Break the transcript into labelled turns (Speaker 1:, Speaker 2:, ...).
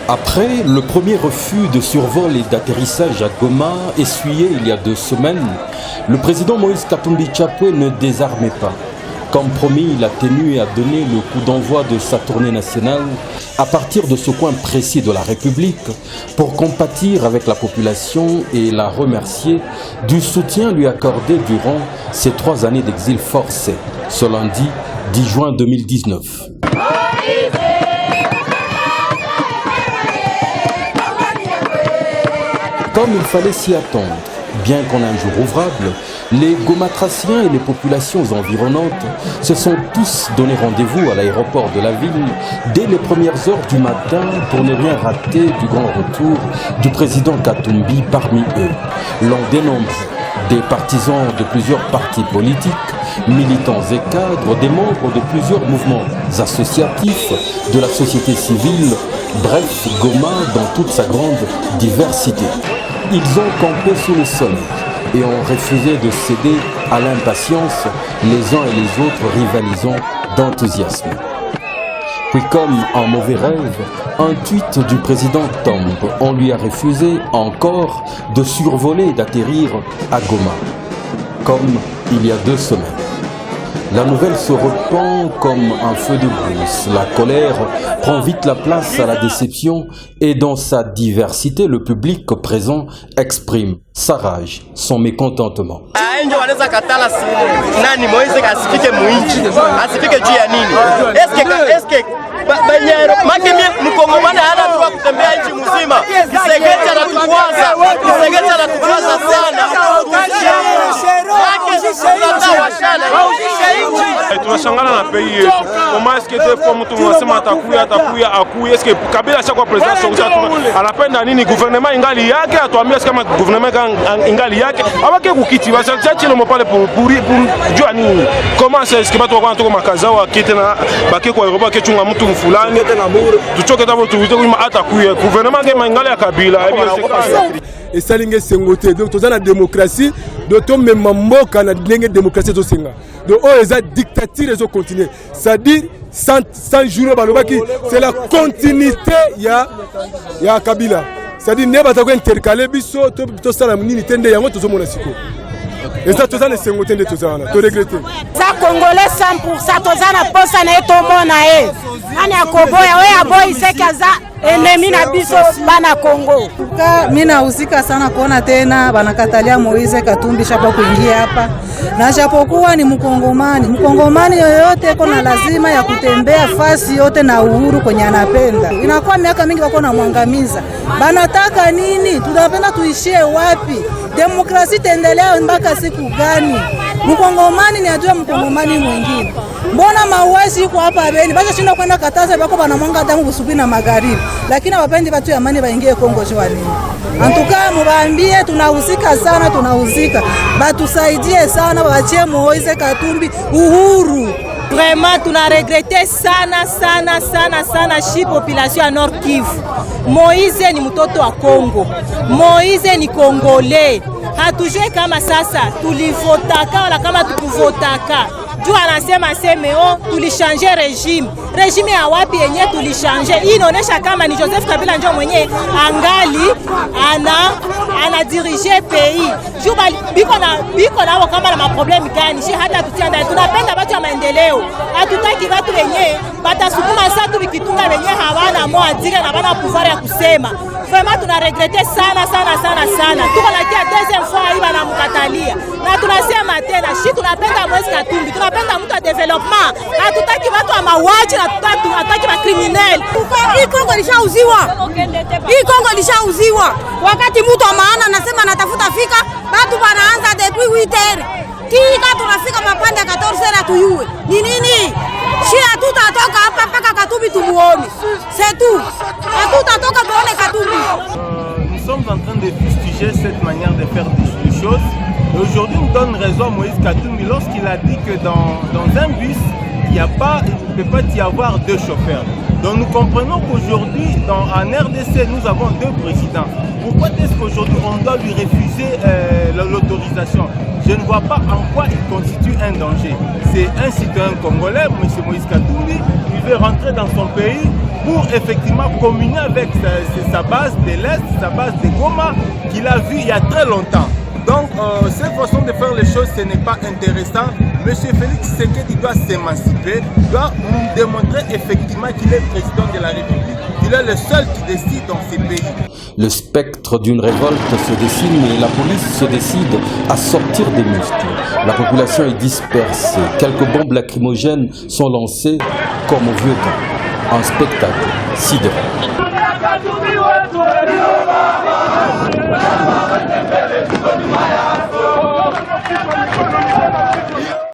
Speaker 1: Après le premier refus de survol et d'atterrissage à Goma, essuyé il y a 2 semaines, le président Moïse Katumbi Chapwe ne désarmait pas. Comme promis, il a tenu à donner le coup d'envoi de sa tournée nationale à partir de ce coin précis de la République pour compatir avec la population et la remercier du soutien lui accordé durant ces 3 années d'exil forcé, ce lundi 10 juin 2019. Comme il fallait s'y attendre, bien qu'on ait un jour ouvrable, les Gomatraciens et les populations environnantes se sont tous donné rendez-vous à l'aéroport de la ville dès les premières heures du matin pour ne rien rater du grand retour du président Katumbi parmi eux. L'on dénombre des partisans de plusieurs partis politiques, militants et cadres, des membres de plusieurs mouvements associatifs, de la société civile, bref, Goma dans toute sa grande diversité. Ils ont campé sous le soleil et ont refusé de céder à l'impatience, les uns et les autres rivalisant d'enthousiasme. Puis comme un mauvais rêve, un tweet du président tombe. On lui a refusé encore de survoler et d'atterrir à Goma, comme il y a 2 semaines. La nouvelle se répand comme un feu de brousse. La colère prend vite la place à la déception et dans sa diversité, le public présent exprime sa rage, son mécontentement.
Speaker 2: Tunashangana na pays yetu. Comment est-ce que des fois mtu unasema atakuya est-ce que Kabila chaque président anapenda nini gouvernement ingali yake atuambia kama gouvernement ingali yake abake kukiti bachache le mopale pour jua nini comment est-ce que batu wakwanatoka makazao akite na bake kwa Europa kechunga mtu mfulani tuchoke tabo tuwite kuma atakuya gouvernement ngema ingali ya Kabila
Speaker 3: et salinge sengote donc toza na démocratie de to même mboka na ndenge démocratie to senga donc oh eza dictature ezo continuer c'est-à-dire 100 jours balobaki c'est la continuité ya Kabila c'est-à-dire ne batako intercaler biso to sala nini tende yango tozo mona siko et ça toza na sengote nde toza na to regretter
Speaker 4: ça congolais 100% toza na posa na etomona ani akoboya we aboyi sekaza ennemi na biso bana Kongo.
Speaker 5: Mimi nahusika sana kuona tena banakatalia Moise Katumbi Chapwe kuingia hapa. Na japokuwa ni Mkongomani yoyote kuna lazima ya kutembea fasi yote na uhuru kwenye anapenda. Inakuwa miaka mingi wako na mwangamiza. Banataka nini? Tunapenda tuishie wapi? Demokrasia itaendelea mpaka siku gani? Mkongomani ni ajua Mkongomani mwingine. Mbona mauaji yuko hapa Beni? Basi shinda kwenda kataza bako bana mwanga damu busubi na magharibi. Lakini wapendi watu ya amani waingie Kongo jua nini? Antuka mubaambie tunahusika sana, tunahusika. Batusaidie sana, waachie Moise Katumbi uhuru.
Speaker 6: Vraiment tuna regrette sana shi population ya Nord Kivu. Moise ni mtoto wa Kongo. Moise ni Kongolais. Hatujue kama sasa tulivotaka wala kama tukuvotaka. Juu anasema tulishange regime ya wapi yenye tulishange. Hii inaonesha kama ni Joseph Kabila ndio mwenye angali ana dirige pays. Juu biko nao kama na maproblème gani shi hata tutianda tunapenda watu wa maendeleo. Hatutaki watu wenye batasukuma satu bikitunga wenye hawana mo adire na bana pouvoir ya kusema. Vraiment tuna regrette sana. Tuko na kia deuxième fois hii bana mkatalia. Na tunasema tena shi tunapenda Moise Katumbi, tunapenda mtu wa development. Hatutaki watu wa mauaji na hatutaki wa criminel.
Speaker 4: Hii Kongo lishauziwa. Wakati mtu wa maana anasema anatafuta fika, watu wanaanza depuis 8h. Kika tunafika mapande 14h tuyue. Ni nini? Si hatutatoka hapa mpaka Katumbi tumuone. C'est tout. Hatutatoka muone Katumbi.
Speaker 7: Nous sommes en train de fustiger cette manière de faire des choses. Et aujourd'hui, nous donne raison à Moïse Katumbi lorsqu'il a dit que dans un bus, il ne peut pas y avoir 2 chauffeurs. Donc nous comprenons qu'aujourd'hui, en RDC, nous avons 2 présidents. Pourquoi est-ce qu'aujourd'hui, on doit lui refuser l'autorisation? Je ne vois pas en quoi il constitue un danger. C'est un citoyen congolais, M. Moïse Katumbi, il veut rentrer dans son pays. pour effectivement communier avec sa base de l'Est, sa base de Goma, qu'il a vue il y a très longtemps. Donc, cette façon de faire les choses, ce n'est pas intéressant. Monsieur Félix Tshisekedi doit s'émanciper, doit nous démontrer effectivement qu'il est président de la République. Il est le seul qui décide dans ces pays.
Speaker 1: Le spectre d'une révolte se dessine et la police se décide à sortir des muscles. La population est dispersée. Quelques bombes lacrymogènes sont lancées comme au vieux temps. Un spectacle sidérant.
Speaker 8: Thank you.